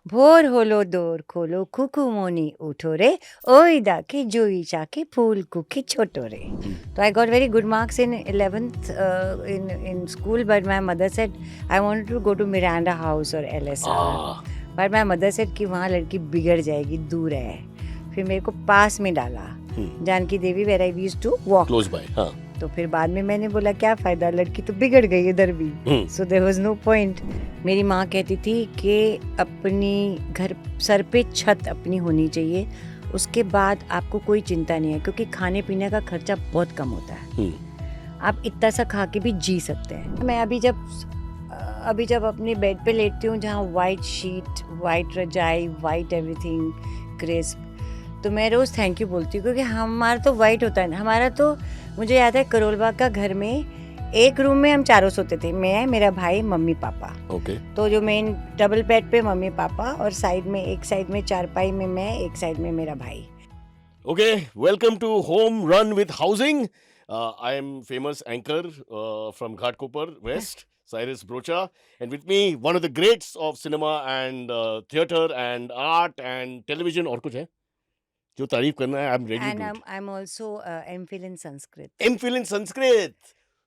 ভোর হলো দোর খোলো খুকুমনি উঠো রে ওই দেখে জুই চাকে ফুল কুকি ছোট রে. So I got very good marks in 11th in school, but my mother said I wanted to go to Miranda House or LSR. But my mother said कि वहाँ लड़की बिगड़ जाएगी, दूर है. फिर मेरे को पास में डाला, जानकी देवी, where I used to walk. Close by. हाँ. तो फिर बाद में मैंने बोला क्या फ़ायदा, लड़की तो बिगड़ गई इधर भी. So there was no point. मेरी माँ कहती थी कि अपनी घर सर पे छत अपनी होनी चाहिए, उसके बाद आपको कोई चिंता नहीं है, क्योंकि खाने पीने का खर्चा बहुत कम होता है. आप इतना सा खा के भी जी सकते हैं. मैं अभी जब अपनी बेड पे लेटती हूँ, जहाँ वाइट शीट, वाइट रजाई, वाइट एवरीथिंग, क्रिस्प, तो मैं रोज़ थैंक यू बोलती हूँ, क्योंकि हमारा तो वाइट होता है. हमारा तो, मुझे याद है करोल बाग का घर में एक रूम में हम चारों सोते थे, मैं, मेरा भाई, मम्मी पापा. ओके. तो जो मेन डबल बेड पे मम्मी पापा, और साइड में, एक साइड में चारपाई में मैं, एक साइड में मेरा भाई. Okay, welcome to Home Run with Housing. I am famous anchor from Ghatkopar West, Cyrus Brocha, and with me one of the greats of cinema and theatre and art and television. और कुछ है जो तारीफ करना है? I'm ready to and do it. I am also MPhil in Sanskrit. MPhil in Sanskrit.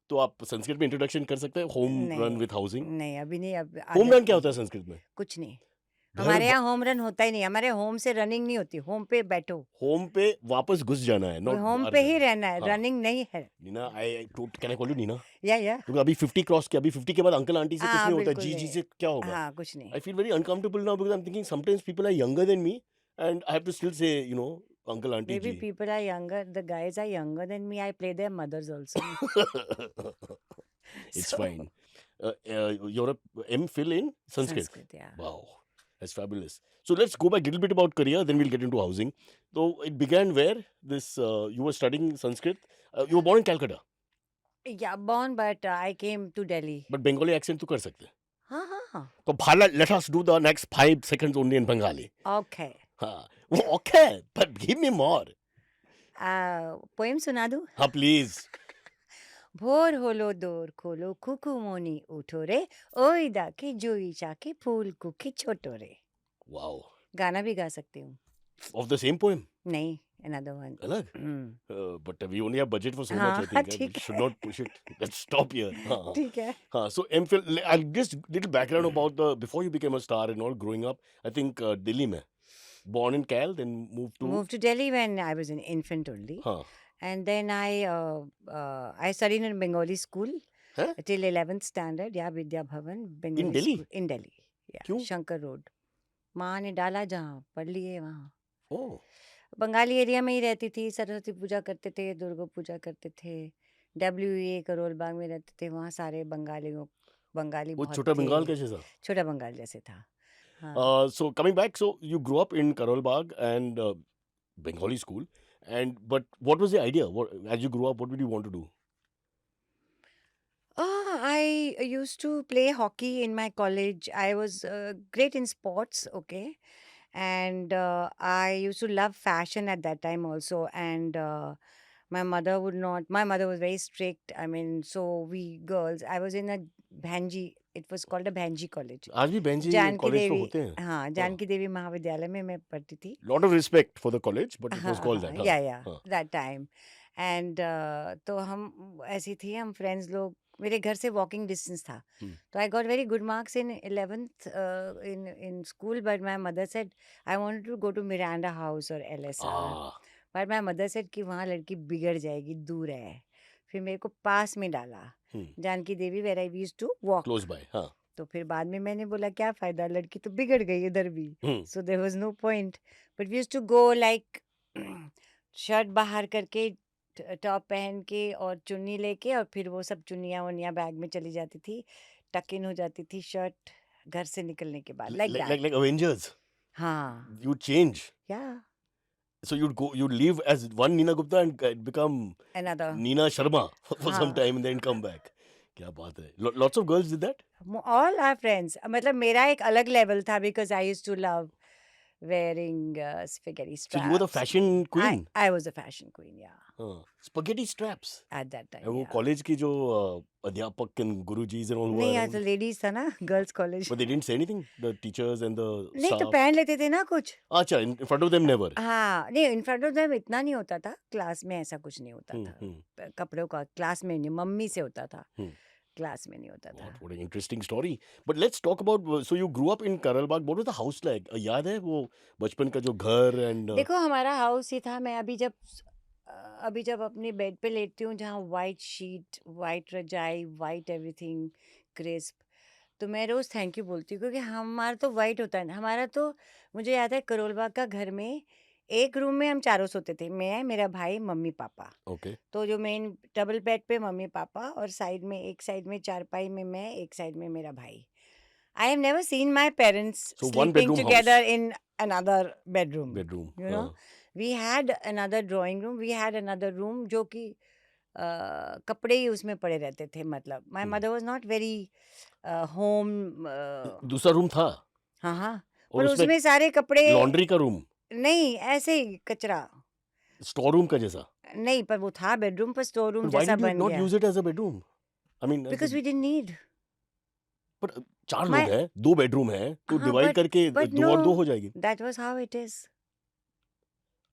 तो आप संस्कृत में इंट्रोडक्शन कर सकते हैं? Home run with housing. नहीं, अभी नहीं. अब होम आदत रन क्या नहीं. होता है संस्कृत में? कुछ नहीं. घर हमारे यहाँ होम रन होता ही नहीं. हमारे होम से रनिंग नहीं होती. होम पे बैठो, होम पे वापस घुस जाना है, नॉट होम पे ही रहना है. रनिंग नहीं है. Neena, can I call you Neena? या क्योंकि अभी 50 क्रॉस किया, अभी 50 के बाद अंकल आंटी से कुछ हाँ, नहीं होता, बिल्कुल जी जी नहीं. से क्या होगा? हाँ, कुछ नहीं. I feel very uncomfortable now because I'm thinking sometimes people are younger than me and I have to still say, uncle, auntie, Maybe ji. people are younger, the guys are younger than me. I play their mothers also. It's So, fine. You're a MPhil in Sanskrit. Sanskrit, yeah. Wow, that's fabulous. So let's go back a little bit about career, then we'll get into housing. So it began where? You were studying Sanskrit. You were born in Calcutta, Yeah, born, but I came to Delhi. but Bengali accent तो कर सकते हैं. हाँ, हाँ, हाँ. So Bhala, let us do the next 5 seconds only in Bengali. Okay. हाँ, okay, but give me more. Poem सुना दूँ? हाँ, please. ভোর হলো দোর খোলো খুকুমনি উঠো রে ওই দেখে জুই চাকে ফুল কুকি ছোট রে. Wow. गाना भी गा सकती हूँ. Of the same poem. नहीं, another one. अलग? But we only have budget for so हाँ, much, I think. ठीक We should है. not push it. Let's stop here. हाँ. ठीक है. So MPhil, I'll just little background about before you became a star and all growing up. I think Delhi में. Born in Cal, then Moved to Delhi when I was an infant only. हाँ. And then I studied in Bengali school Huh? till 11th standard. Yeah, Vidya Bhavan, Bengali Delhi? school. In Delhi. Yeah, क्यों? Shankar Road. माँ ने डाला जहाँ पढ़ लिए वहाँ. Oh. Bengali area में ही रहती थी. सरस्वती पूजा करते थे, दुर्गा पूजा करते थे. WA करोल बाग में रहते थे. वहाँ सारे बंगाली वो बहुत छोटा थे. बंगाल कैसे था? छोटा बंगाल जैसे था. हाँ. So coming back, so you grew up in Karol Bagh and Bengali school, but what was the idea? As you grew up, what did you want to do? I used to play hockey in my college. I was great in sports, okay. And I used to love fashion at that time also. And my mother was very strict. I mean, so we girls, I was in a Bhanji, it was called a Bhanji college. आज भी Benji Janaki college तो देवी, होते हैं. हाँ, जानकी देवी महाविद्यालय में मैं पढ़ती थी. Lot of respect for the college, but it was called that. हाँ. या हाँ. that time. And तो हम ऐसी थी, हम फ्रेंड्स लोग, मेरे घर से वॉकिंग डिस्टेंस था. तो I got very good marks in 11th in school, but my mother said I wanted to go to Miranda House or LSR. But my mother said कि वहाँ लड़की बिगड़ जाएगी, दूर है. फिर मेरे को पास में डाला, जानकी देवी, where I used to walk. Close by. हाँ. तो फिर बाद में मैंने बोला क्या फ़ायदा, लड़की तो बिगड़ गई इधर भी. So there was no point. But we used to go like shirt बाहर करके, टॉप पहन के और चुन्नी लेके, और फिर वो सब चुन्नियाँ वुन्नियाँ बैग में चली जाती थी. टक इन हो जाती थी शर्ट घर से निकलने के बाद. Like that. Like Avengers. हाँ. You change. Yeah. So you'd leave as one Neena Gupta and become Another. Neena Sharma for some हाँ. time and then come back. क्या बात है. Lots of girls did that? All our friends. मतलब मेरा एक अलग level था, because I used to love wearing spaghetti So you were the straps. fashion queen. I was a fashion queen, yeah, Spaghetti straps. at that time. वो Yeah. College की जो अध्यापक and guruji's and all who नहीं were यार तो around, ladies था ना, girls college. but they didn't say anything. The teachers and the नहीं तो staff. पहन लेते थे ना कुछ. अच्छा, in front of them never. हाँ नहीं, इन फ्रंट ऑफ देम इतना नहीं होता था, क्लास में ऐसा कुछ नहीं होता था. हम्म. कपड़ों का क्लास में नहीं, मम्मी से होता था, हम्म. क्लास में नहीं होता था. What an interesting story. But let's talk about. So you grew up in Karalbagh. What was the house like? याद है वो बचपन का जो घर and. देखो हमारा हाउस ही था. मैं अभी जब अपने बेड पे लेटती हूँ, जहाँ वाइट शीट, वाइट रजाई, वाइट एवरीथिंग, क्रिस्प, तो मैं रोज़ थैंक यू बोलती हूँ, क्योंकि हमारा तो वाइट होता है. हमारा तो मुझे याद है करोलबाग का घर में एक रूम में हम चारों सोते थे, मैं, मेरा भाई, मम्मी, पापा. Okay. तो जो मेन डबल बेड पे मम्मी पापा, और एक साइड में चारपाई में मैं, एक साइड में मेरा भाई. I have never seen my parents So one sleeping bedroom together house. in another bedroom. Bedroom. You know, we had another drawing room. We had another room जो कि कपड़े ही उसमें पड़े रहते थे. मतलब my mother was not very home. दूसरा room था. हाँ, और पर उसमें सारे कपड़े. लॉन्ड्री का रूम. नहीं, ऐसे ही कचरा. स्टोर रूम का जैसा. नहीं, पर वो था बेडरूम, पर स्टोर रूम But why जैसा did you बन not गया. use it as a bedroom? I mean, Because we didn't need. but चार My- लोग हैं, 2 बेडरूम है, तो हाँ, डिवाइड करके but 2 और no. 2 हो जाएगी. That was how it is.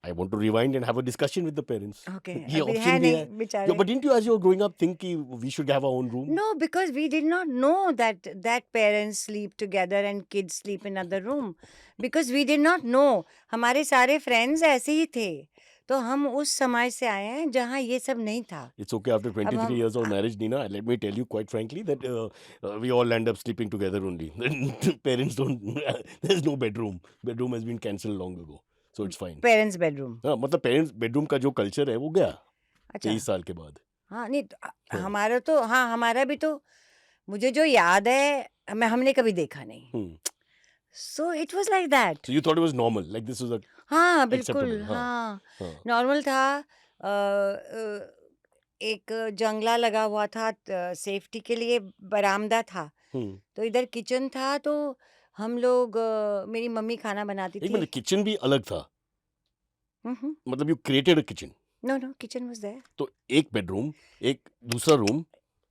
I want to rewind and have a discussion with the parents. Okay. ये अभी option है भी नहीं है. बेचारे. Yeah, but didn't you, as you were growing up, think कि we should have our own room? No, because we did not know that parents sleep together and kids sleep in another room. Because we did not know. हमारे सारे friends ऐसे ही थे. तो हम उस समाज से आए हैं जहाँ ये सब नहीं था. It's okay after 23 years of marriage, Nina. Let me tell you quite frankly that we all end up sleeping together only. Parents don't. There's no bedroom. Bedroom has been cancelled long ago, so it's fine. Parents bedroom. हाँ, मतलब parents bedroom का जो culture है वो गया अच्छा. 23 साल के बाद. हाँ नहीं हमारा भी तो मुझे जो याद है हमने कभी देखा नहीं. So it was like that. So you thought it was normal, like this was a. हाँ बिल्कुल. Acceptable, हाँ हाँ. नॉर्मल था. एक जंगला लगा हुआ था सेफ्टी के लिए, बरामदा था. तो इधर किचन था. तो हम लोग मेरी मम्मी खाना बनाती एक थी. मिनट, किचन भी अलग था. हम्म. मतलब you created a kitchen. No kitchen was there. तो एक बेडरूम, एक दूसरा रूम,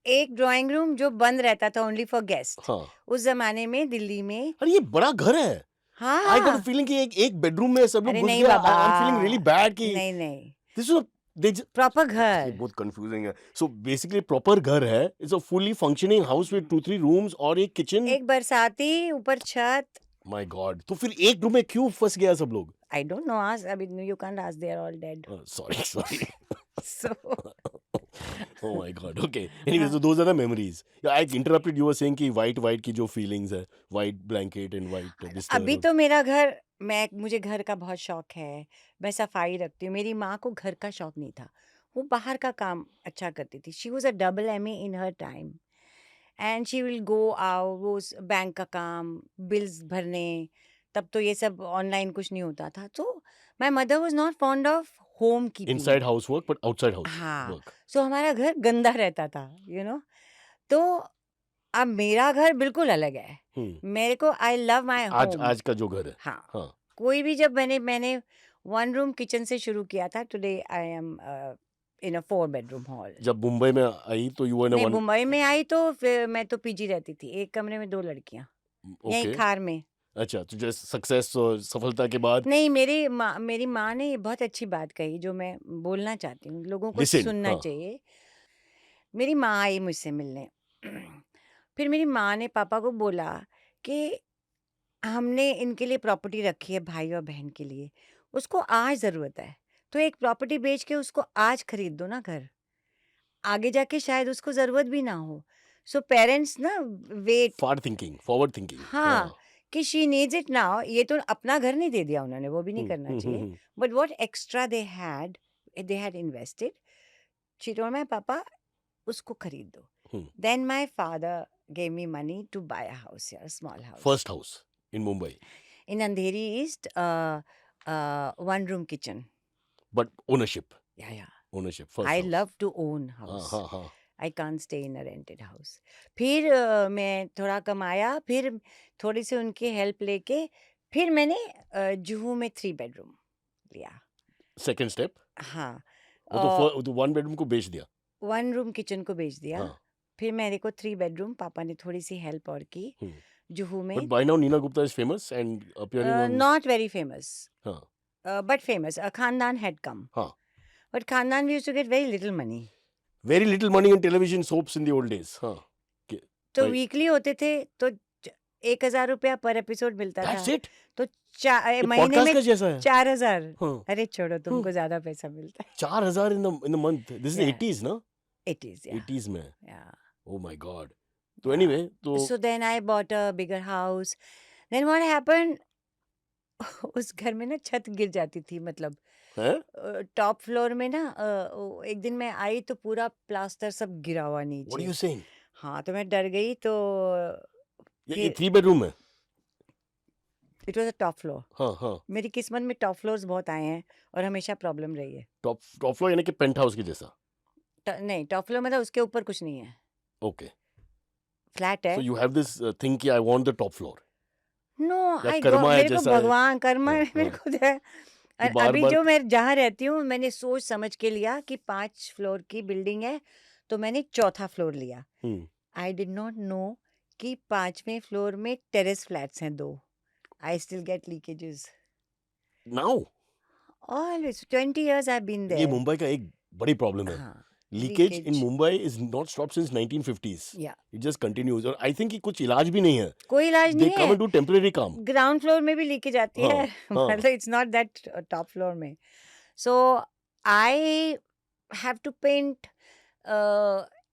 एक ड्राइंग रूम जो बंद रहता था ओनली फॉर गेस्ट. हाँ. उस जमाने में दिल्ली में. अरे ये बड़ा घर है. हाँ I got a feeling कि एक बेडरूम में सब लोग अरे घुस नहीं गए. बाबा. I'm feeling really bad कि नहीं this is a प्रॉपर ये घर. बहुत confusing है. So basically प्रॉपर घर है. It's a fully functioning house with 2-3 rooms और एक किचन. एक बरसाती, ऊपर छत. My God. तो फिर एक रूम में क्यों फंस गया सब लोग? I don't know. I mean, you can't ask. They are all dead. Sorry. So. Oh my God. Okay. Anyway, so those are the memories. Yeah, I interrupted. You were saying कि white की जो feelings है, white blanket and white बिस्तर. अभी तो मेरा घर, मुझे घर का बहुत शौक है. मैं सफाई रखती हूँ. मेरी माँ को घर का शौक नहीं था. वो बाहर का काम अच्छा करती थी. She was a double MA in her time. And she will go out. वो बैंक का काम, बिल्स भरने. तब तो ये सब ऑनलाइन कुछ नहीं होता था. तो my mother was not fond of home keeping. Inside housework but outside house हाँ. work. So हमारा घर गंदा रहता था, you know. तो अब मेरा घर बिल्कुल अलग है. मेरे को I love my home. आज का जो घर है. हाँ. कोई भी जब मैंने 1 room किचन से शुरू किया था. Today I am in a 4 bedroom hall. जब मुंबई में आई तो you were in a नहीं, one. मुंबई में आई तो फिर मैं तो पीजी रहती थी. एक कमरे में 2 लड़कियां. यहीं Okay. खार में. अच्छा, तो जैसे सक्सेस और सफलता के बाद. नहीं, मेरी माँ ने बहुत अच्छी बात कही जो मैं बोलना चाहती हूँ. लोगों को Listen, सुनना हाँ. चाहिए. मेरी माँ आई मुझसे मिलने. फिर मेरी माँ ने पापा को बोला कि हमने इनके लिए प्रॉपर्टी रखी है, भाई और बहन के लिए. उसको आज ज़रूरत है. तो एक प्रॉपर्टी बेच के उसको आज खरीद दो ना घर. आगे जाके शायद उसको ज़रूरत भी ना हो. सो पेरेंट्स ना वेट. Forward thinking. हाँ, कि शी नीड्स इट नाउ. ये तो अपना घर नहीं दे दिया उन्होंने, वो भी नहीं करना चाहिए. But what extra they had invested. She told my papa उसको खरीद दो. Then my father gave me money to buy a house here, a small house. First house in Mumbai. In Andheri East, 1 room kitchen. But ownership. Yeah. Ownership. First I house. love to own house. हाँ. I can't stay in a rented house. फिर मैं थोड़ा कमाया. फिर थोड़ी सी उनकी help लेके फिर मैंने जुहू में 3 बेडरूम लिया। सेकंड स्टेप, हाँ, वो तो 1 बेडरूम को बेच दिया। 1 रूम किचन को बेच दिया। हाँ। फिर मेरे को 3 बेडरूम, पापा ने थोड़ी सी हेल्प और की हम्म। जुहू बट में। By now Neena Gupta is famous and appearing on. Not very famous, हाँ but famous. Khandaan had come, हाँ, but Khandaan we used to get very little money. Very little money in television soaps in the old days. हाँ, तो भाई, weekly होते थे तो 1,000 रुपया पर एपिसोड मिलता था। That's it. तो ये महीने पॉडकास्ट में का जैसा है। 4,000। हाँ, अरे छोड़ो, तुमको ज्यादा पैसा मिलता 4,000 in the month. This is Yeah. 80s ना? है। It is, yeah. 80s में। Yeah. Oh my God. तो एनीवे, तो So then I bought a bigger house. Then what happened? उस घर में ना छत गिर जाती थी, मतलब हैं? टॉप फ्लोर में ना एक दिन मैं आई तो पूरा प्लास्टर सब गिरा हुआ व्हाट आर नीचे। You saying? हाँ, तो मैं डर गई। तो ये फिर 3 बेडरूम है? It was a top floor. हाँ हाँ, मेरी किस्मत में टॉप फ्लोर्स बहुत आए हैं और हमेशा प्रॉब्लम रही है। टॉप फ्लोर यानी कि पेंट हाउस के जैसा? नहीं, टॉप फ्लोर मतलब उसके ऊपर कुछ नहीं है, ओके, फ्लैट सो है। यू हैव दिस थिंग कि I want the top floor. No, या आई कर्मा है मेरे को जैसा है? भगवान कर्मा हाँ, मेरे हाँ। को है। कि बार अभी बार जो मैं जहाँ रहती हूँ, मैंने सोच समझ के लिया कि 5 फ्लोर की बिल्डिंग है, तो मैंने चौथा फ्लोर लिया। आई डिड नॉट नो कि 5वें फ्लोर में टेरेस फ्लैट्स हैं 2। I still get leakages now always. 20 years I've been ये there. मुंबई का एक बड़ी प्रॉब्लम है। हाँ, leakage in leakage. Mumbai is not stop since 1950s। या इट जस्ट कंटिन्यूज, और आई थिंक कि कुछ इलाज भी नहीं है। कोई इलाज दे नहीं कम है। एंड डू टेम्परेरी काम। ग्राउंड फ्लोर में भी लीकेज आती हाँ है। हाँ, मतलब it's not that top floor में। So I have to paint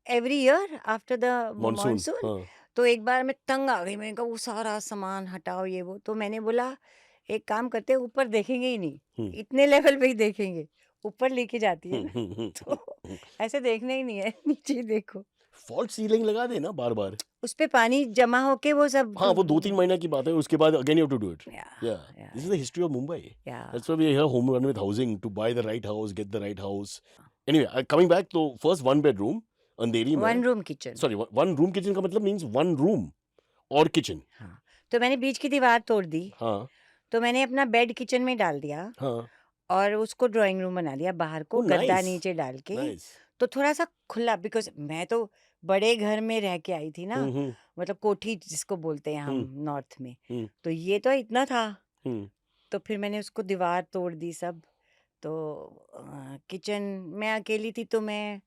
every year after the monsoon. Monsoon. हाँ, तो एक बार मैं तंग आ गई, मैंने कहा वो सारा सामान हटाओ ये वो। तो मैंने बोला एक काम करते हैं, ऊपर देखेंगे ही नहीं, इतने लेवल पे ही देखेंगे, ऊपर लेके जाती है ना। तो ऐसे देखना ही नहीं है, नीचे ही देखो। फॉल्ट सीलिंग लगा देना बार बार। उस पे पानी जमा होके वो सब हाँ, वो 2-3 महीने की बात है, उसके बाद again you have to do it. Yeah, Yeah, this is the history of Mumbai. yeah. That's why we are here, home run with housing, to buy the right house, get the right house. Anyway, coming back to first 1 bedroom, अंधेरी में। 1 room kitchen. Sorry, 1 room kitchen का मतलब means 1 room और kitchen। हाँ, तो मैंने बीच की दीवार तोड़ दी। हाँ तो मैंने अपना बेड किचन में डाल दिया हाँ, और उसको ड्राइंग रूम बना दिया, बाहर को Oh, गद्दा nice. नीचे डाल के। nice. तो थोड़ा सा खुला, बिकॉज मैं तो बड़े घर में रह के आई थी ना, हम्म, मतलब कोठी जिसको बोलते हैं हम नॉर्थ में। हम्म। तो ये तो इतना था। हम्म। तो फिर मैंने उसको दीवार तोड़ दी सब। तो किचन मैं अकेली थी, तो मैं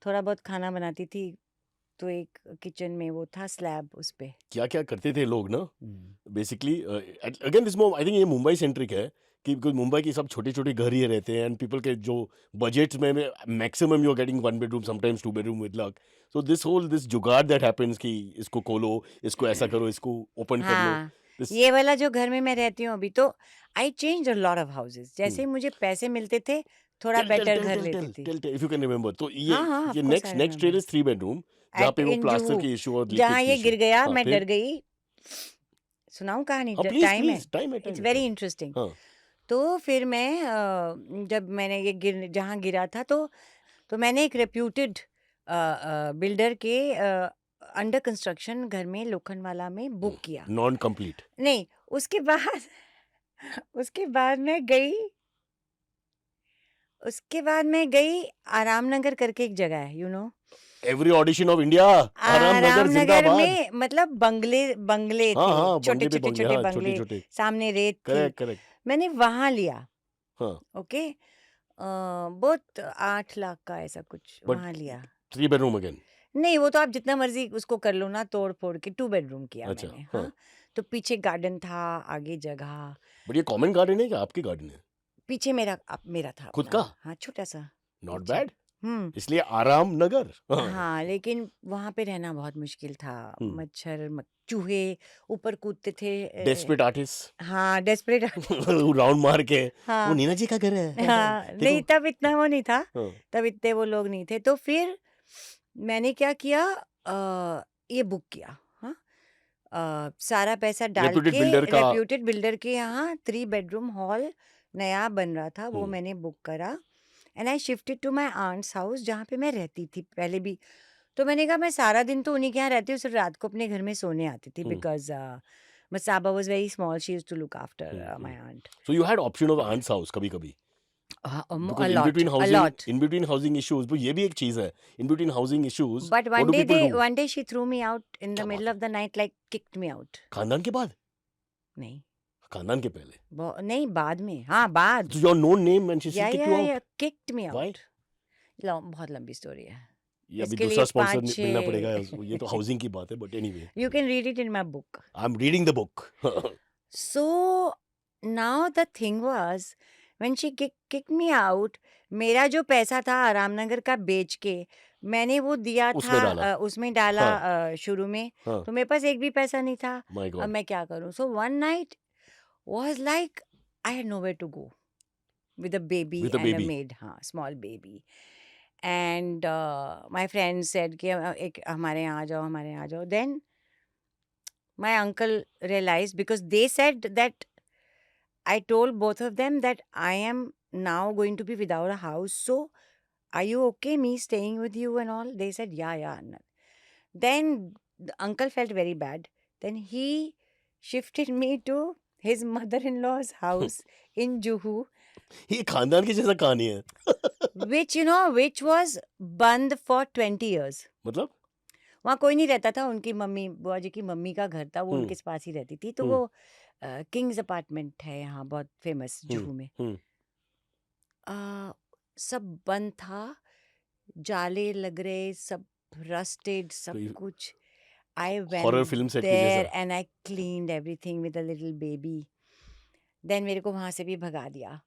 थोड़ा बहुत खाना बनाती थी। तो एक किचन में वो था स्लैब, उस पे। क्या क्या करते थे लोग ना, basically again this I think ये मुंबई सेंट्रिक है, कि बिकॉज मुंबई की सब छोटे छोटे घर ही रहते हैं, एंड पीपल के जो बजट्स में maximum you are getting 1 bedroom, sometimes 2 bedroom with luck. So this जुगाड़ दैट हैपेंस कि इसको खोलो, इसको ऐसा करो, इसको ओपन कर लो। हाँ, This- ये वाला जो घर में मैं रहती हूँ अभी, तो I change a lot of houses. जैसे ही मुझे पैसे मिलते थे, थोड़ा बेटर घर लेती थी। इफ यू कैन रिमेंबर, तो ये हाँ हाँ, ये of course I next trail remember. Is 3 bedroom, जहाँ At पे वो in प्लास्टर Juhu, की इशू और जहाँ लीकेज ये की गिर issue। गया, हाँ, मैं फिर? डर गई। सुनाऊं कहानी? हाँ, प्लीज टाइम है, प्लीज, टाइम है, इट्स वेरी इंटरेस्टिंग। हाँ, तो फिर मैं जब मैंने ये जहाँ गिरा था, तो मैंने एक रेप्यूटेड बिल्डर के अंडर कंस्ट्रक्शन घर में लोखंडवाला में बुक किया। Non complete. नहीं, उसके बाद उसके बाद मैं गई आराम नगर करके एक जगह है, you know. Every audition of India, आराम नगर आराम नगर जिंदाबाद। में मतलब बंगले हाँ थे, हाँ, छोटे बंगले पे छोटे बंगले, छोटे हाँ, छोटे बंगले, छोटे, सामने रेत थी। Correct correct. मैंने वहां लिया। हाँ, ओके, बहुत 8 लाख का ऐसा कुछ But- वहां लिया। 3 bedroom अगेन। नहीं, वो तो आप जितना मर्जी उसको कर लो ना, तोड़ फोड़ के 2 bedroom किया अच्छा, मैंने। हाँ। हाँ, तो पीछे गार्डन था, आगे जगह, बट ये कॉमन गार्डन है क्या, आपके गार्डन है? पीछे मेरा था खुद अपना। का? हाँ, छोटा सा। नॉट पीछे। बैड, हम्म। इसलिए आराम नगर। हाँ, हाँ, लेकिन वहां पे रहना बहुत मुश्किल था। मच्छर चूहे ऊपर कूदते थे। Desperate artist. हाँ, डेस्परेट। राउंड मार के, वो हाँ नीना जी का घर है। हाँ, नहीं देखो। तब इतना वो नहीं था, हाँ, तब इतने वो लोग नहीं थे। तो फिर मैंने क्या किया, ये बुक किया। हाँ, सारा पैसा डाल Reputed के builder का- रेप्यूटेड बिल्डर के यहाँ 3 bedroom हॉल नया बन रहा था, वो मैंने बुक करा। And I shifted to my aunt's house, जहाँ पे मैं रहती थी पहले भी। तो मैंने कहा मैं सारा दिन तो उन्हीं के यहाँ रहती हूँ, सिर्फ रात को अपने घर में सोने आती थी, because But Saba was very small. She used to look after my aunt. So you had option of aunt's house kabhi. A Because in lot, between a housing, lot. in between housing issues, but ये भी एक चीज है. In between housing issues, But what do people do? one day she threw me out in the क्या middle बात of the night, like kicked me out. खानदान के बाद, नहीं, खानदान के पहले. नहीं बाद में, हाँ बाद. So your known name and she still kicked you out. Yeah, kicked me out. Why? बहुत लंबी स्टोरी है. ये अभी इसके दूसरा लिए स्पॉन्सर 5-6 मिलना पड़ेगा. ये तो हाउसिंग की बात है, but anyway. You can read it in my book. I'm reading the book. So now the thing was, when she kicked me out, मेरा जो पैसा था रामनगर का बेच के मैंने वो दिया उसमें था, डाला. उसमें डाला शुरू में. हाँ. तो मेरे पास एक भी पैसा नहीं था. My अब God. मैं क्या करूं? So one night was like I had nowhere to go with a baby With a and baby. a maid, हाँ, small baby. And my friend said कि एक हमारे यहाँ आ जाओ. Then my uncle realized, because they said that I told both of them that I am now going to be without a house. So are you okay me staying with you and all? They said yeah. Then the uncle felt very bad. Then he shifted me to his mother-in-law's house in Juhu, ये खानदान की जैसा कहानी है. which was बंद for 20 years. मतलब? वहाँ कोई नहीं रहता था. उनकी मम्मी, बुआ जी की मम्मी का घर था, वो उनके पास ही रहती थी. तो वो किंग्स अपार्टमेंट है यहाँ, बहुत फेमस जुहू में. सब बंद था, जाले लग रहे, सब रस्टेड, सब कुछ. I Horror went film set की there जैसा. and I cleaned everything with a little baby. Then मेरे को वहाँ से भी भगा दिया.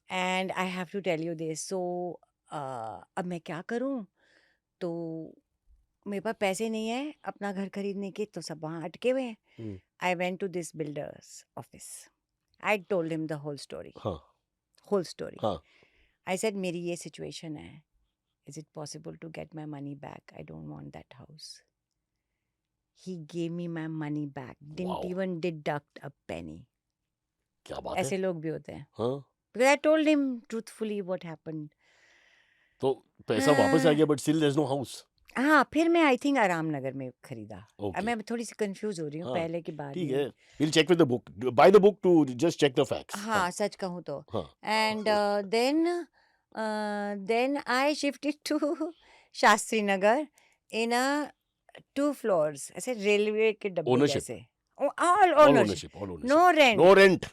And I have to tell you this. So अब मैं क्या करूँ? तो मेरे पास पैसे नहीं है अपना घर खरीदने के, तो सब वहाँ अटके हुए हैं. I went to this builder's office. I told him the whole story. हाँ. Whole story. हाँ. I said मेरी ये situation है. Is it possible to get my money back? I don't want that house. He gave me my money back. Didn't Wow. even deduct a penny. क्या बात ऐसे है? लोग भी होते हैं. हाँ. Because I told him truthfully what happened. तो पैसा वापस आ गया, but still there's no house. हाँ, फिर मैं आई थिंक आराम नगर में खरीदा. अब Okay. मैं थोड़ी सी कंफ्यूज हो रही हूँ हाँ, पहले की बात ठीक में. है. We'll check with the book. Buy the book to just check the facts. हाँ, सच कहूँ तो. हाँ. And then I shifted to Shastri Nagar in a 2 floors, ऐसे रेलवे के डब्बे Ownership. जैसे. All All ownership. ownership. All ownership. No rent. No rent.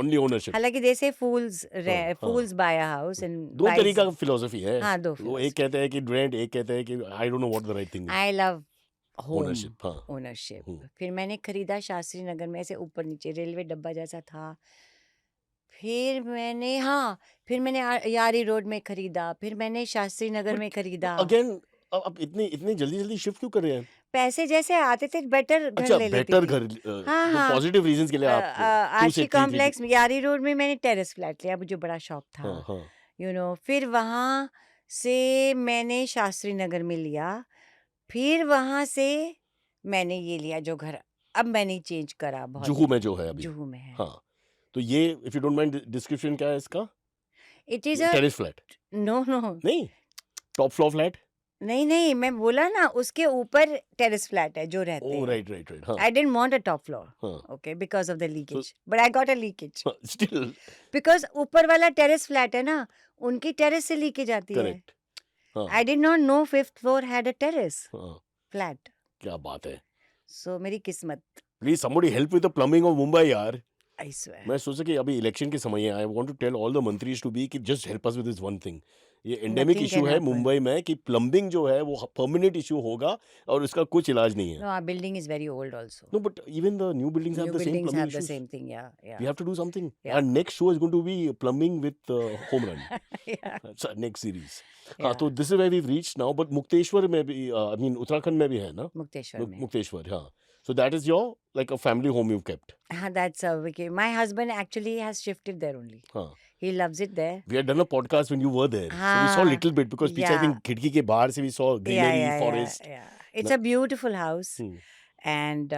Only ownership. हालांकि they say fools हाँ. fools buy a house and दो buys. तरीका का philosophy है. हाँ, दो वो एक philosophy. कहते हैं कि रेंट, एक कहते हैं कि I don't know what the right thing is. I love home. Ownership. हाँ. Ownership. फिर मैंने खरीदा शास्त्री नगर में, ऐसे ऊपर नीचे रेलवे डब्बा जैसा था. फिर मैंने यारी रोड में खरीदा. फिर मैंने शास्त्री नगर में खरीदा. Again, अब इतनी जल्दी शिफ्ट क्यों कर रहे हैं? पैसे जैसे आते थे बेटर घर अच्छा, ले लेती बेटर थी. घर. हाँ. पॉजिटिव रीजंस के लिए आप 2 आरसी से 3 कॉम्प्लेक्स यारी रोड में मैंने टेरेस फ्लैट लिया, मुझे बड़ा शौक था. हाँ. फिर वहाँ से मैंने शास्त्री नगर में लिया. फिर वहाँ से मैंने ये लिया जो घर अब मैंने चेंज करा. बहुत जुहू में जो है अभी. जुहू में है. हाँ. तो ये if you don't mind description क्या है इसका? It is a terrace flat. No नहीं, टॉप फ्लोर फ्लैट. नहीं, मैं बोला ना उसके ऊपर टेरेस फ्लैट है जो रहते Oh, हैं. right. हाँ. I didn't want a top floor. हाँ. Okay, because of the leakage. But I got a leakage. Still Because ऊपर वाला टेरेस फ्लैट है ना, उनकी टेरेस से लीकेज आती है. correct. हाँ. I did not know 5th floor had a terrace हाँ. flat. क्या बात है. So मेरी किस्मत. Please somebody help with the plumbing of Mumbai यार. I swear. मैं सोचा कि अभी इलेक्शन के समय है. I want to tell all the mantris to be कि just help us with this one thing. ये एंडेमिक Nothing इशू can है happen. मुंबई में कि प्लम्बिंग जो है वो परमानेंट इशू होगा और इसका कुछ इलाज नहीं है. No, our building is very old also. No, but even the new buildings have New the same buildings plumbing have the issues. same thing. Yeah. We have to do something. Yeah. Our next show is going to be plumbing with home run. Yeah. That's our next series. Yeah. हाँ, तो this is where we've reached now. But Mukteshwar में भी, I mean Uttarakhand में भी है ना? मुक्तेश्वर में. मुक्तेश्वर, हाँ. So that is your like a family home you've kept. That's okay. My husband actually has shifted there only. हाँ. He loves it there. We had done a podcast when you were there. So we saw a हाँ. little bit because पीछे I Yeah. think खिड़की के बाहर से we saw greenery, forest. Yeah. It's a beautiful house. Hmm. And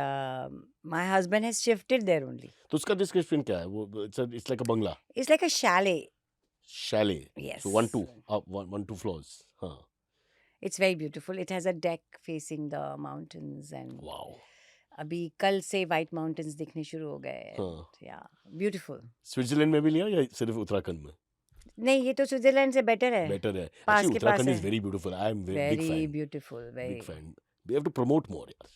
my husband has shifted there only. तो उसका description क्या है? वो it's like a bungalow. It's like a chalet. Chalet. Yes. So 1-2 floors. हाँ. It's very beautiful. It has a deck facing the mountains and Wow. अभी कल से white mountains दिखने शुरू हो गए. हाँ. या ब्यूटीफुल. स्विट्जरलैंड में भी लिया या सिर्फ उत्तराखंड में? नहीं, ये तो स्विट्जरलैंड से बेटर है. बेटर है. पास Actually, के पास Uttarakhand है. is very beautiful. I am big very fan. Beautiful. Big very. fan. We have to promote more यार.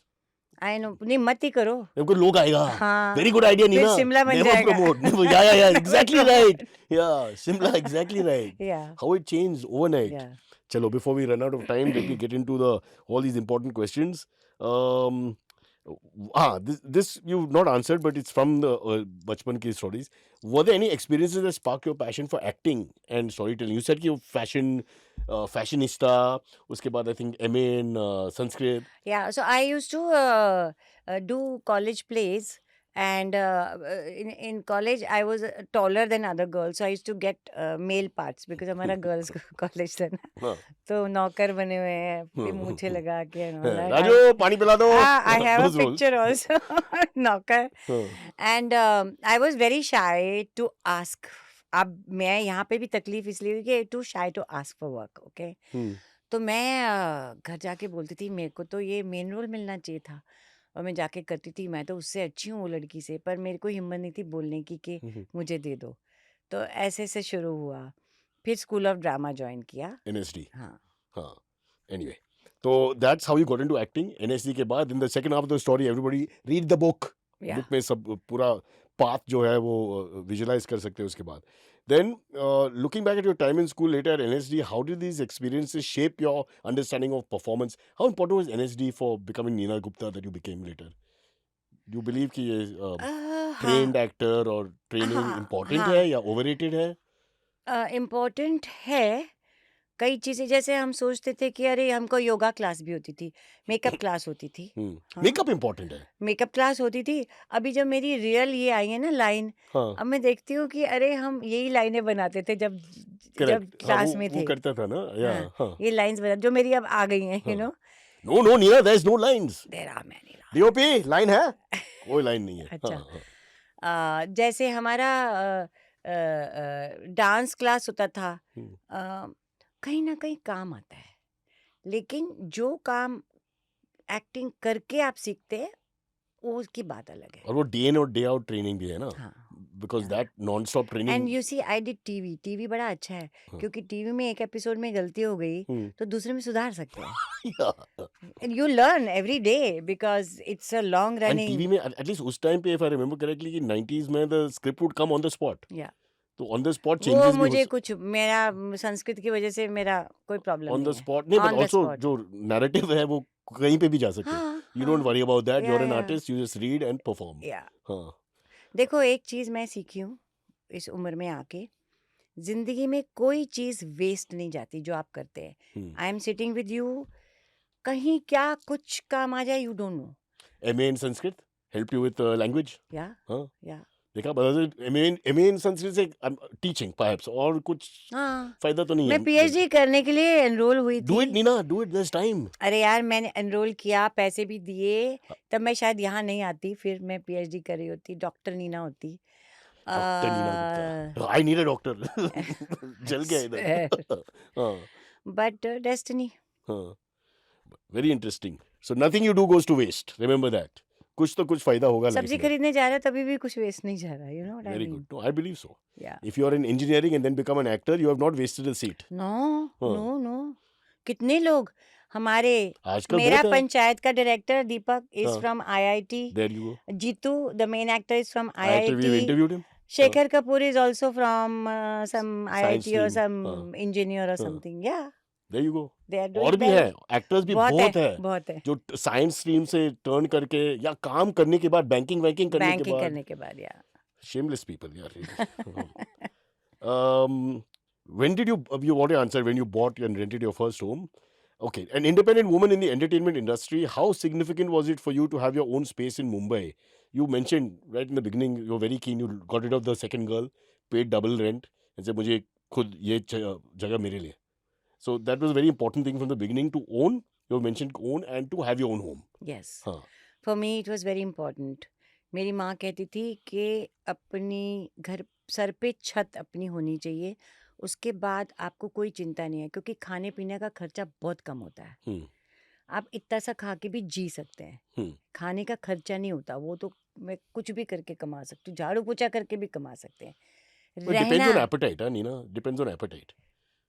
I know. नहीं, मत ही करो. हमको लोग आएगा. हाँ. Very good idea, फिर Nina. शिमला बन Never जाएगा. promote. Never. Yeah. Exactly right. Yeah, Shimla, exactly right. Yeah. How it changed overnight. Yeah. Chalo, before we run out of time, let me get into all these important questions. This you've not answered, but it's from the bachpan ki stories. Were there any experiences that sparked your passion for acting and storytelling? You said कि fashionista, उसके बाद I think MA in Sanskrit. Yeah, so I used to do college plays, and in college I was taller than other girls, so I used to get male parts because हमारा girls college था ना. हाँ. तो नौकर बने हुए हैं, फिर मूछे लगा के and all that. राजू पानी पिला दो. I have a Those roles. picture also. नौकर. हाँ. And I was very shy to ask. अब मैं यहाँ पे भी तकलीफ इसलिए हुई कि too shy to ask for work, okay? हम्म. तो मैं घर जाके बोलती थी मेरे को तो ये मेन रोल मिलना चाहिए था, और मैं जाके करती थी, मैं तो उससे अच्छी हूँ वो लड़की से, पर मेरे को हिम्मत नहीं थी बोलने की कि हम्म. मुझे दे दो. तो ऐसे से शुरू हुआ. फिर स्कूल ऑफ ड्रामा ज्वाइन किया. NSD. हाँ. हाँ. Anyway, so that's how you got into acting. NSD के बाद in the second half of the story, everybody read the book. Yeah. Book में सब पूरा पाथ जो है वो विजुलाइज कर सकते हैं उसके बाद. Then, looking back at your time in school later at NSD, how did these experiences shape your understanding of performance? How important was NSD for becoming Neena Gupta that you became later? Do you believe कि ये हाँ. trained actor और training हाँ, important हाँ. है या overrated है? Important है. कई चीज़ें जैसे हम सोचते थे कि अरे हमको योगा क्लास भी होती थी, मेकअप क्लास होती थी. हाँ. मेकअप important है. मेकअप क्लास होती थी. अभी जब मेरी रियल ये आई है ना लाइन, हाँ. अब मैं देखती हूँ कि अरे हम यही लाइनें बनाते थे जब Correct. क्लास हाँ, में वो थे. करता था ना. Yeah. हाँ, हाँ. ये लाइंस बना जो मेरी अब आ गई हैं, हाँ. No. No, Neena, there's no lines. There are many. DOP line है? कोई line नहीं है. अच्छा. हाँ, हाँ. जैसे हमारा डांस क्लास होता था, हम्म. कहीं ना कहीं काम आता है, लेकिन जो काम एक्टिंग करके आप सीखते हैं वो उसकी बात अलग है. और वो डे इन और डे आउट ट्रेनिंग भी है ना. हाँ. Because that non stop and training. You see I did TV बड़ा अच्छा है, हाँ. क्योंकि टीवी में एक एपिसोड में गलती हो गई हम्म. तो दूसरे में सुधार सकते हैं. Yeah. And you learn every day because it's a long and running. TV में एटलीस्ट उस टाइम पे इफ आई रिमेम्बर करेक्टली कि 90s में the script would come on the spot. या तो ऑन द स्पॉट वो चेंजेस भी मुझे कुछ मेरा संस्कृत की वजह से मेरा कोई प्रॉब्लम ऑन द नहीं है. स्पॉट नहीं, but On the also spot. जो नैरेटिव है वो कहीं पे भी जा सकते हैं. हाँ. You don't worry about that. You are an या artist. You just read and perform. या हाँ. देखो, एक चीज़ मैं सीखी हूँ इस उम्र में आके, जिंदगी में कोई चीज़ वेस्ट नहीं जाती जो आप करते हैं. Hmm. I am sitting with you, कहीं क्या कुछ काम आ जाए, you don't know. MA in Sanskrit helped you with language. या हाँ. या देखा बता. MA in Sanskrit से टीचिंग perhaps और कुछ हाँ. फायदा तो नहीं मैं है. PhD करने के लिए एनरोल हुई Do it, थी. Nina. Do it. There's time. अरे यार, मैंने एनरोल किया, पैसे भी दिए, तब मैं शायद यहाँ नहीं आती, फिर मैं PhD कर रही होती, डॉक्टर नीना होती. Doctor Neena Gupta. I need a doctor. जल गया इधर. हाँ. But destiny. हाँ. Very interesting. So nothing you do goes to waste. Remember that. कुछ तो कुछ फायदा होगा सब्जी लाइफ में. खरीदने जा रहा है तभी भी कुछ वेस्ट नहीं जा रहा. You know what I Very mean. good. No, I believe so. या If you are in engineering and then become an actor, you have not wasted a seat. No हाँ. No no. कितने लोग हमारे, आजकल मेरा बहुत है. पंचायत का डायरेक्टर दीपक इज हाँ. From IIT. There you go. Jitu the main actor is from We've IIT. interviewed him. Shekhar Kapoor is also from some Science IIT or stream. some हाँ. engineer or हाँ. something. Yeah, There you go. they are doing और भी well. है. Actors भी बहुत है बहुत है. जो साइंस स्ट्रीम से टर्न करके या काम करने के बाद बैंकिंग करने के बैंकिंग बाद. करने के बाद. या Shameless people, yeah, really. When did you want to answer when you bought and rented your first home? Okay, an independent woman in the entertainment industry, how significant was it for you to have your own space in Mumbai? You mentioned right in the beginning, you were very keen, you got rid of the second girl, paid double rent, and said, मुझे खुद ये जगह मेरे लिए. So that was a very important thing from the beginning to own. You mentioned own and to have your own home. yes, हाँ. for me it was very important. मेरी माँ कहती थी कि अपनी घर सर पे छत अपनी होनी चाहिए, उसके बाद आपको कोई चिंता नहीं है, क्योंकि खाने पीने का खर्चा बहुत कम होता है. हम्म. आप इतना सा खा के भी जी सकते हैं। हम्म। खाने का खर्चा नहीं होता, वो तो मैं कुछ भी करके कमा सकती हूँ, झाड़ू पोछा करके भी कमा सकते हैं। डिपेंड्स ऑन रहना appetite, Neena, depends on appetite.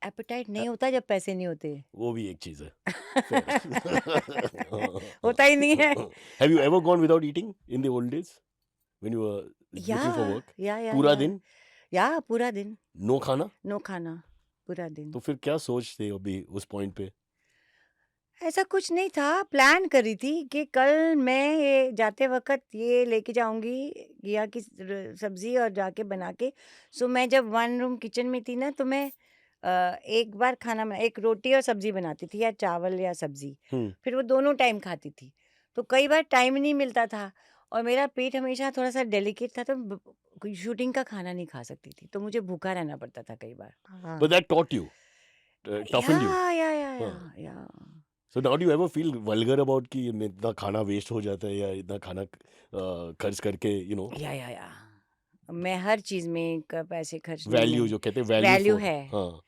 Appetite नहीं होता जब पैसे नहीं होते। वो भी एक चीज है। Fair. होता ही नहीं है। Have you ever gone without eating in the old days when you were या looking for work? या पूरा या दिन या पूरा दिन नो खाना? नो खाना, पूरा दिन। तो फिर क्या सोच थे अभी उस पॉइंट पे? ऐसा कुछ नहीं था, प्लान करी थी कि कल मैं ये जाते वक्त ये लेके जाऊंगी घिया की सब्जी और जाके बना के। सो मैं जब वन रूम किचन में थी ना, तो मैं एक बार खाना बना, एक रोटी और सब्जी बनाती थी, या चावल या सब्जी, हम्म। फिर वो दोनों टाइम खाती थी। तो कई बार टाइम नहीं मिलता था, और मेरा पेट हमेशा थोड़ा सा डेलिकेट था, तो कोई शूटिंग का खाना नहीं खा सकती थी, तो मुझे भूखा रहना पड़ता था कई बार। But that taught you, toughened you. या हाँ. या So now do you ever feel vulgar about कि इतना खाना वेस्ट हो जाता है या इतना खाना खर्च करके या मैं हर चीज में पैसे खर्चने वैल्यू में जो कहते हैं वैल्यू वैल्यू फॉर, है। हाँ,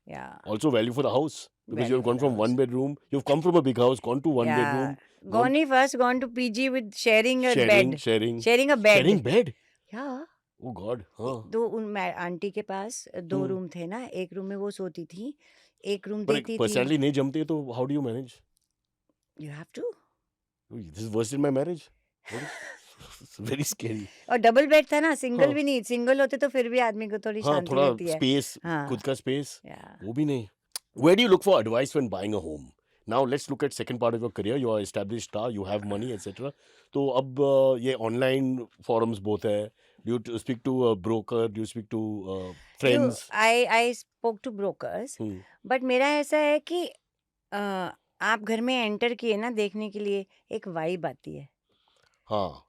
या also value for the house because you value have for gone the from house. one bedroom, you've come from a big house, gone to one या bedroom, gone गॉन ही first gone to PG with sharing a bed, sharing sharing a bed. sharing bed. या Oh God, हाँ. दो उन मैं aunty के पास दो हम्म. Room थे ना, एक रूम में वो सोती थी, एक रूम पर देती थी। पर्सनैलिटी नहीं जमती है तो how do you manage? You have to. This is worse in my marriage. What is- It's very scary. और डबल बेड था ना, सिंगल हाँ. भी नहीं, सिंगल होते तो फिर भी आदमी को थोड़ी हाँ, शांति थोड़ा रहती है। स्पेस, हाँ खुद का स्पेस, या वो भी नहीं. Where do you look for advice when buying a home? Now let's look at second part of your career. You are established star, you have money, etc. तो अब ये online forums बहुत है. Do you speak to a broker? Do you speak to friends? I spoke to brokers, hmm. But मेरा ऐसा है कि आप घर में एंटर किए ना देखने के लिए, एक वाइब आती है, हाँ,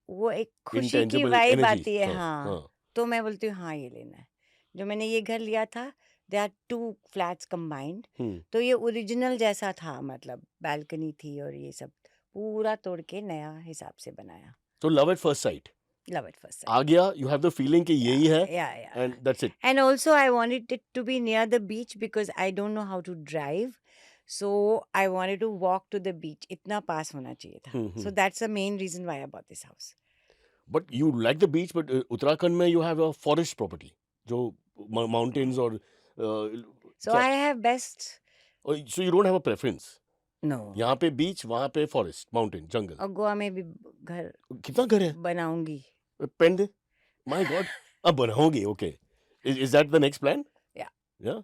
वो एक खुशी की intangible वाइब energy. आती है। हाँ, हाँ, हाँ. तो मैं बोलती हूँ हाँ ये लेना है। जो मैंने ये घर लिया था, दे आर 2 फ्लैट्स कंबाइंड, हम्म. तो ये ओरिजिनल जैसा था, मतलब बालकनी थी और ये सब पूरा तोड़ के नया हिसाब से बनाया। So love at first sight. Love at first आ गया, you have the feeling कि यही है, या and that's it. And also, I wanted it to be near the beach because I don't know how to drive. So I wanted to walk to the beach. इतना पास होना चाहिए था. हम्म. So that's the main reason why I bought this house. But you like the beach, but Uttarakhand में you have a forest property, जो mountains और So I have best. so you don't have a preference. No. यहाँ पे बीच, वहाँ पे forest, mountain, जंगल. और गोवा में भी घर कितना घर है? बनाऊंगी. Pen they. My God, अब बनाओगे? Okay. Is that the next plan? Yeah. Yeah.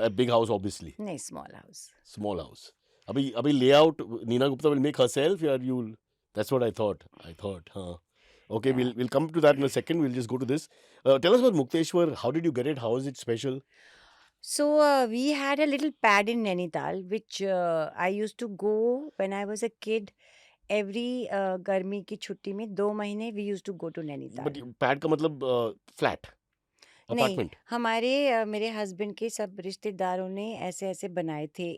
A big house, obviously. नहीं, small house. Small house. अभी layout, Neena Gupta will make herself, or you'll. That's what I thought. Huh. Okay, Yeah. we'll come to that in a second. We'll just go to this. Tell us about Mukteshwar. How did you get it? How is it special? So we had a little pad in Nainital, which I used to go when I was a kid. Every गर्मी की छुट्टी में 2 महीने we used to go to Nainital. But pad का मतलब flat, नहीं, apartment. हमारे मेरे हस्बैंड के सब रिश्तेदारों ने ऐसे ऐसे बनाए थे,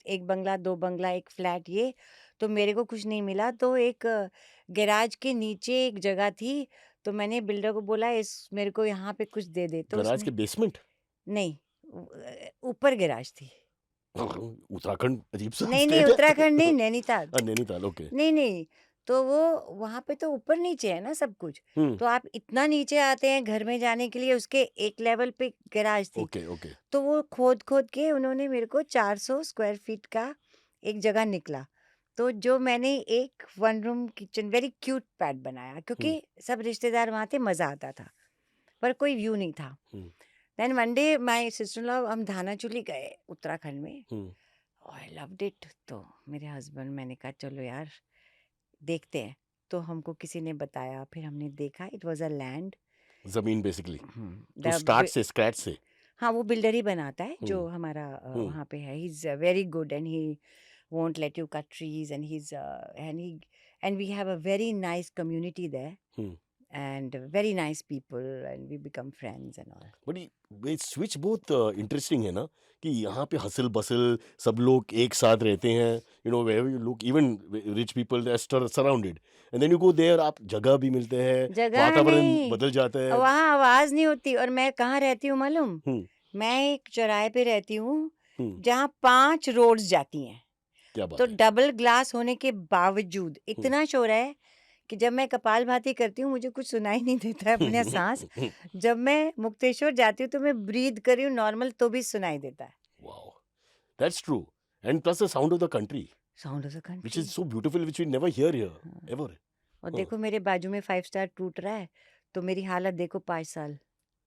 एक बंगला, 2 बंगला, एक फ्लैट। ये तो मेरे को कुछ नहीं मिला, तो एक गैराज के नीचे एक जगह थी, तो मैंने बिल्डर को बोला इस मेरे को यहाँ पे कुछ दे दे, तो गैराज उसने के बेसमेंट? नहीं, ऊपर गैराज थी। उत्तराखंड अजीब सा नहीं स्टेट है. उत्तराखंड नहीं, नैनीताल। नैनीताल, ओके. नहीं, तो वो वहां पे तो ऊपर नीचे है ना सब कुछ, हम्म. तो आप इतना नीचे आते हैं घर में जाने के लिए, उसके एक लेवल पे गैराज थी। ओके. तो वो खोद के उन्होंने मेरे को 400 स्क्वायर फीट का एक जगह निकला, तो जो मैंने एक 1 room kitchen very cute pad बनाया, क्योंकि सब रिश्तेदार वहाँ थे, मज़ा आता था, पर कोई व्यू नहीं था। Hmm. Then one day my sister in law, हम धानाचूली गए उत्तराखंड में, हम्म. I loved it. तो मेरे हस्बैंड, मैंने कहा चलो यार देखते हैं, तो हमको किसी ने बताया, फिर हमने देखा, इट वाज अ लैंड, जमीन बेसिकली. तो द स्टार्ट से, स्क्रैच से. हाँ, वो बिल्डर ही बनाता है जो हम्म. हमारा हम्म. वहाँ पे है। He is very good and he won't let you cut trees, and and we have a very nice community there, hmm. and very nice people, and we become friends and all. But ये switch बहुत interesting है ना, कि यहाँ पे hustle bustle, सब लोग एक साथ रहते हैं, wherever you look, even rich people they are surrounded, and then you go there, आप जगह भी मिलते हैं, जगह वातावरण नहीं, बदल जाता है. वहाँ आवाज नहीं होती। और मैं कहाँ रहती हूँ मालूम? हम्म. मैं एक चौराहे पे रहती हूँ हम्म. जहाँ 5 रोड्स जाती हैं, क्या बात तो है? डबल ग्लास होने के बावजूद इतना शोर है कि जब मैं कपालभाति करती हूँ मुझे कुछ सुनाई नहीं देता है अपना सांस। जब मैं मुक्तेश्वर जाती हूँ तो मैं ब्रीथ कर रही हूँ नॉर्मल तो भी सुनाई देता है। Wow, that's true. And plus the sound of the country, sound of the which country. is so beautiful, which we never hear here, हाँ। ever. और हाँ। देखो मेरे बाजू में 5 स्टार टूट रहा है तो मेरी हालत देखो 5 साल।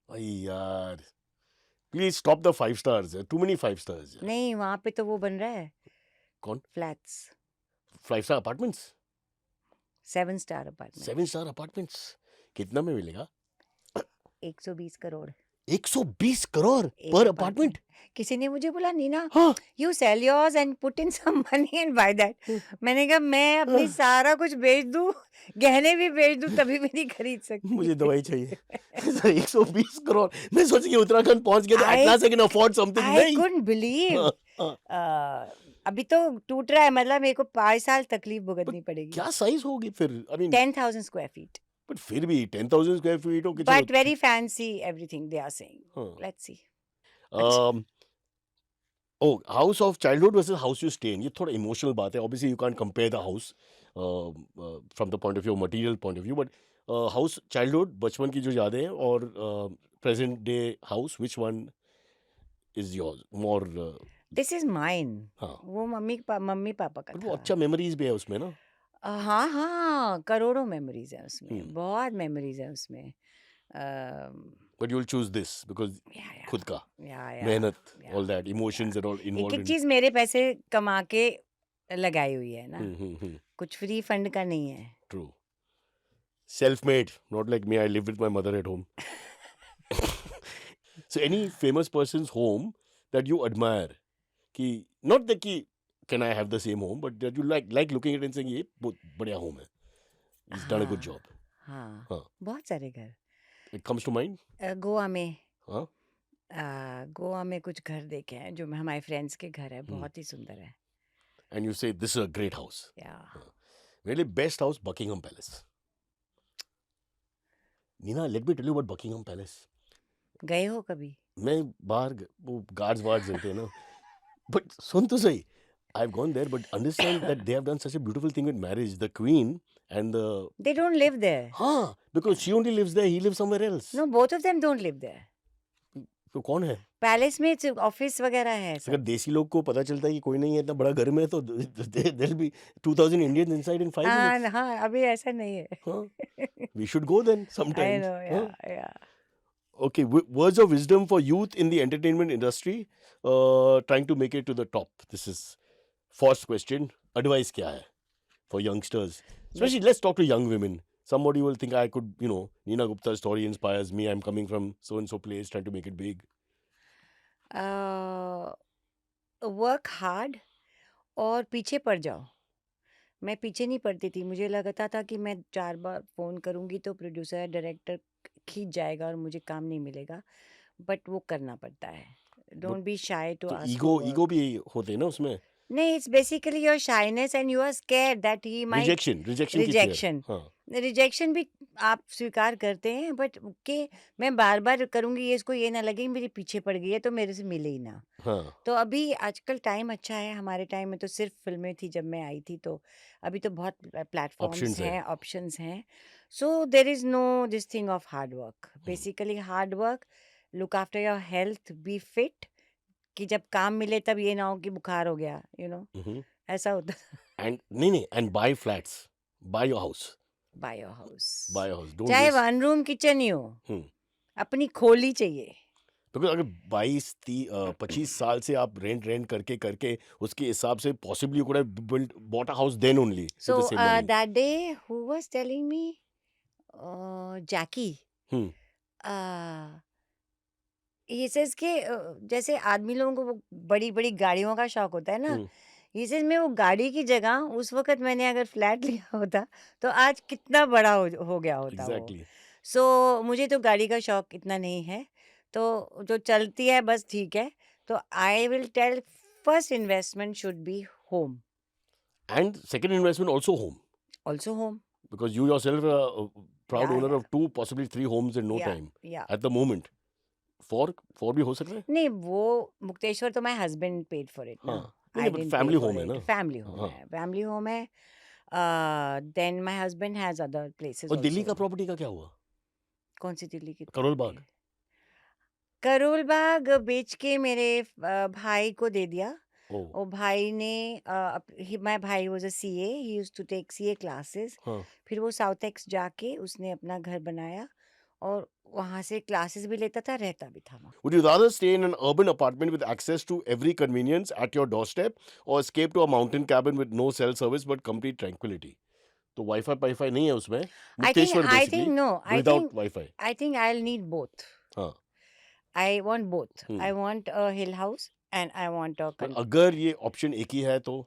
अरे यार, please stop the 5 stars. Too many 5 stars. नहीं वहां पे तो वो बन रहा है कौन? Flats, 5 star apartments? 7 star apartment. 7 star apartments. कितना में मिलेगा? 120 करोड़ 120 करोड़ एक पर अपार्टमेंट। अपार्टमेंट? किसी ने मुझे बोला नीना हाँ। You sell yours and put in some money and buy that. मैंने कहा मैं अपनी सारा कुछ बेच दूं, गहने भी बेच दूं तभी मेरी खरीद सकती। मुझे दवाई चाहिए। 120 करोड़। मैं सोच कि उत्तराखंड पहुंच गया तो I- at last I can afford something. I नहीं। Couldn't believe. हाँ, हाँ। अभी तो टूट रहा है मतलब मेरे को 5 साल तकलीफ भुगतनी But पड़ेगी। क्या साइज होगी फिर? I mean 10,000 square feet but फिर भी 10,000 स्क्वायर फीट हो कि but very fancy everything they are saying. हाँ। Let's see. Oh, house of childhood versus house you stay in. ये थोड़ा emotional बात है. Obviously, you can't compare the house from the point of view, material point of view. But house childhood, बचपन की जो यादें हैं और present day house, which one is yours? More this is mine. हाँ. वो मम्मी पापा का पर वो था। अच्छा memories भी है उसमें ना. हाँ हाँ करोड़ों मेमोरीज है उसमें, हम्म. बहुत मेमोरीज है उसमें। But you'll choose this because या खुद का या मेहनत, या all that emotions and all एक involved एक in. चीज मेरे पैसे कमा के लगाई हुई है ना, Hmm. कुछ फ्री फंड का नहीं है। True. Self-made, not like me. I live with my mother at home. So any famous person's home that you admire, कि not that कि can I have the same home, but that you like looking at it and saying ये बहुत बढ़िया home है. He's done a good job. हाँ हाँ. बहुत सारे घर। It comes to mind. Goa में हाँ. गोवा में कुछ घर देखे हैं जो हमारे फ्रेंड्स के घर है, बहुत ही सुंदर है। And you say this is a great house. या Really best house, Buckingham Palace. Nina, let me tell you about Buckingham Palace. गए हो कभी? मैं बाहर वो गार्ड्स वार्ड्स रहते हैं ना. But सुन तो सही. I've gone there, but understand that they have done such a beautiful thing with marriage. The Queen and the They don't live there. हाँ, because she only lives there, he lives somewhere else. No, both of them don't live there. तो कौन है? Palace में office वगैरह है अगर सब। देसी लोग को पता चलता है कि कोई नहीं है इतना बड़ा घर में तो there'll be 2000 Indians inside in 5 minutes. हाँ अभी ऐसा नहीं है। हाँ. We should go then I sometime. know, हाँ. yeah. Okay, words of wisdom for youth in the entertainment industry, trying to make it to the top. This is first question. Advice क्या है for youngsters? Especially, let's talk to young women. Somebody will think I could, Nina Gupta's story inspires me. I'm coming from so and so place, trying to make it big. Work hard और पीछे पड़ जाओ। मैं पीछे नहीं पड़ती थी, मुझे लगता था कि मैं 4 बार फ़ोन करूँगी तो प्रोड्यूसर डायरेक्टर खींच जाएगा और मुझे काम नहीं मिलेगा, बट वो करना पड़ता है। डोंट बी शाय टू तो आस्क ईगो भी होते हैं ना उसमें. नहीं, it's basically your shyness and you are scared that he might rejection की fear. रिजेक्शन। हाँ. रिजेक्शन भी आप स्वीकार करते हैं बट के मैं बार-बार करूँगी ये इसको ये ना लगे मेरे पीछे पड़ गई है तो मेरे से मिले ही ना। हाँ. तो अभी आजकल टाइम अच्छा है, हमारे टाइम में तो सिर्फ फिल्में थी जब मैं आई थी, तो अभी तो बहुत प्लेटफॉर्म्स Options हैं. हैं, ऑप्शंस हैं। So there is no this thing of hard work. Basically hard work, look after your health, be fit, कि जब काम मिले तब ये ना हो कि बुखार हो गया, ऐसा होता। And नहीं, and buy flats. Buy your house. By your house, Buy your house. Don't चाहे waste. 1 रूम किचन ही हो, हम्म. अपनी खोली चाहिए। क्योंकि अगर 25 साल से आप रेंट करके उसके हिसाब से possibly you could have bought a house then only with So the same money. that day, who was telling me? Jackie. Hmm. He says कि जैसे आदमी लोगों को वो बड़ी बड़ी गाड़ियों का शौक होता है ना, Hmm. he says मैं वो गाड़ी की जगह उस वक्त मैंने अगर फ्लैट लिया होता तो आज कितना बड़ा हो गया होता वो। Exactly. सो मुझे तो गाड़ी का शौक इतना नहीं है, तो जो चलती है बस ठीक है। तो I will tell first investment should be home, And second investment also home. Also home. Because you yourself are a proud Yeah, owner yeah. of 2, possibly 3 homes in no या time या at the moment. 4 भी हो सकता है. नहीं, वो मुक्तेश्वर तो my husband paid for it ना। हाँ. नहीं, but family home है ना? फैमिली होम हाँ। है, फैमिली होम है. Then my husband has other places और दिल्ली का आल्सो. प्रॉपर्टी का क्या हुआ? कौन सी दिल्ली की करोल property? बाग? करोल बाग बेच के मेरे भाई को दे दिया. ओह, और भाई ने माय भाई was a CA, he used to take CA classes. हाँ. फिर वो साउथ एक्स जाके उसने अपना घर बनाया और वहाँ से क्लासेस भी लेता था, रहता भी था वहाँ. Would you rather stay in an urban apartment with access to every convenience at your doorstep or escape to a mountain cabin with no cell service but complete tranquility? तो वाईफाई पाईफाई नहीं है उसमें. Mukteshwar I basically think no, without wifi. I think I'll need both. हाँ. I want both. Hmm. I want a hill house and I want a पर अगर ये option एक ही है तो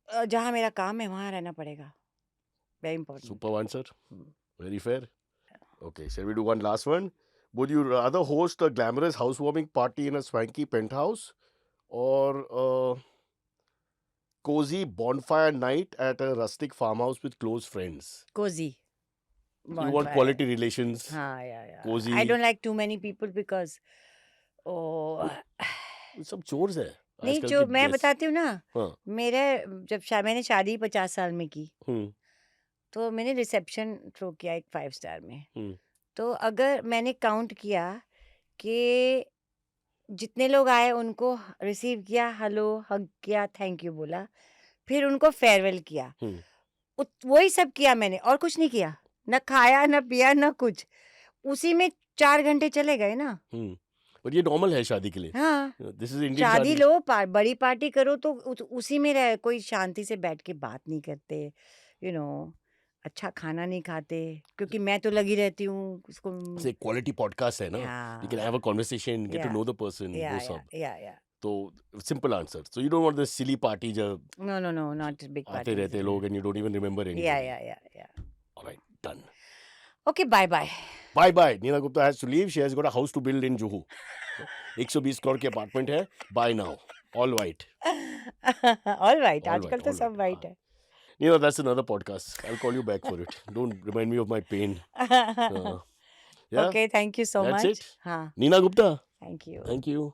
जहाँ मेरा काम है वहाँ रहना पड़ेगा. Very important. superb answer. Hmm. Very fair. Okay, shall we do one last one? Would you rather host a glamorous housewarming party in a swanky penthouse or a cozy bonfire night at a rustic farmhouse with close friends? Cozy. You want Bonfire. quality relations, हाँ, yeah. cozy. I don't like too many people because oh सब chores है नहीं आजकल जो की मैं guests. बताती हूँ ना, हाँ. मेरे मैंने शादी 50 साल में की, हम्म. तो मैंने रिसेप्शन थ्रो किया एक 5 स्टार में. हम्म. तो अगर मैंने काउंट किया कि जितने लोग आए उनको रिसीव किया, हेलो हग किया, थैंक यू बोला, फिर उनको फेयरवेल किया, हम्म. वही सब किया मैंने और कुछ नहीं किया. न खाया न पिया न कुछ. उसी में 4 घंटे चले गए ना. पर ये नॉर्मल है शादी के लिए. हाँ, दिस इज इंडियन शादी शादी. लो, बड़ी पार्टी करो तो उसी में रह, कोई शांति से बैठ के बात नहीं करते, यू नो, अच्छा खाना नहीं खाते, क्योंकि मैं तो लगी रहती हूँ उसको. से क्वालिटी पॉडकास्ट है ना. You can have a conversation, get to know the person, वो सब. या तो simple answer. So you don't want the silly party जब नो नॉट बिग आते पार्टी. रहते लोग and you don't even remember anything. या alright, done. Okay, bye bye. Bye bye. Neena Gupta has to leave. She has got a house to build in Juhu. 120 crore के apartment है. Bye now. All white. All right, All आजकल right, तो all सब right. White है. Nina, that's another podcast. I'll call you back for it. Don't remind me of my pain. Yeah, okay, thank you so that's much. it. हाँ, Nina Gupta. Thank you. Thank you.